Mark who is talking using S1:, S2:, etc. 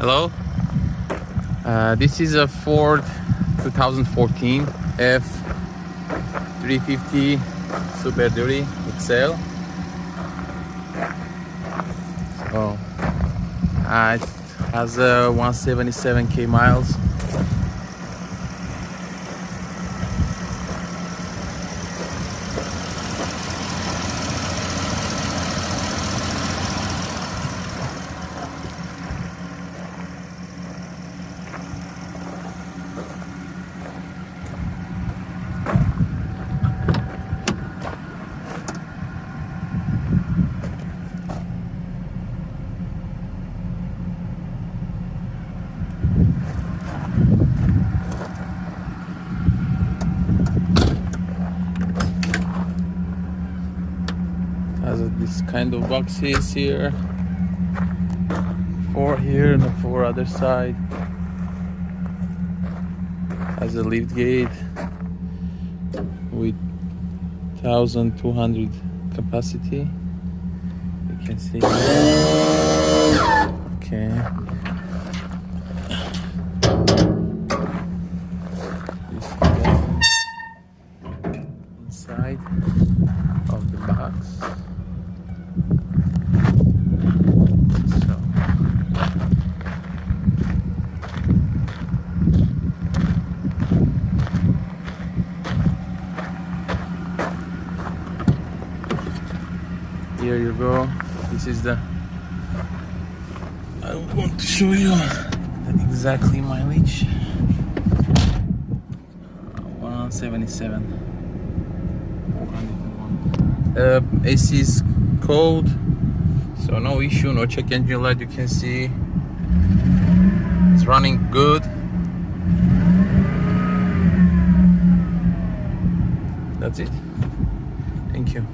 S1: Hello. This is a Ford 2014 F350 Super Duty XL. So it has 177k miles. Has this kind of boxes here, 4 here and 4 other side. Has a lift gate with 1,200 capacity. You can see. Okay. This is the inside of the box. Here you go. This is the. I want to show you the exactly mileage. 177. 401. AC is cold, so no issue, no check engine light. You can see it's running good. That's it. Thank you.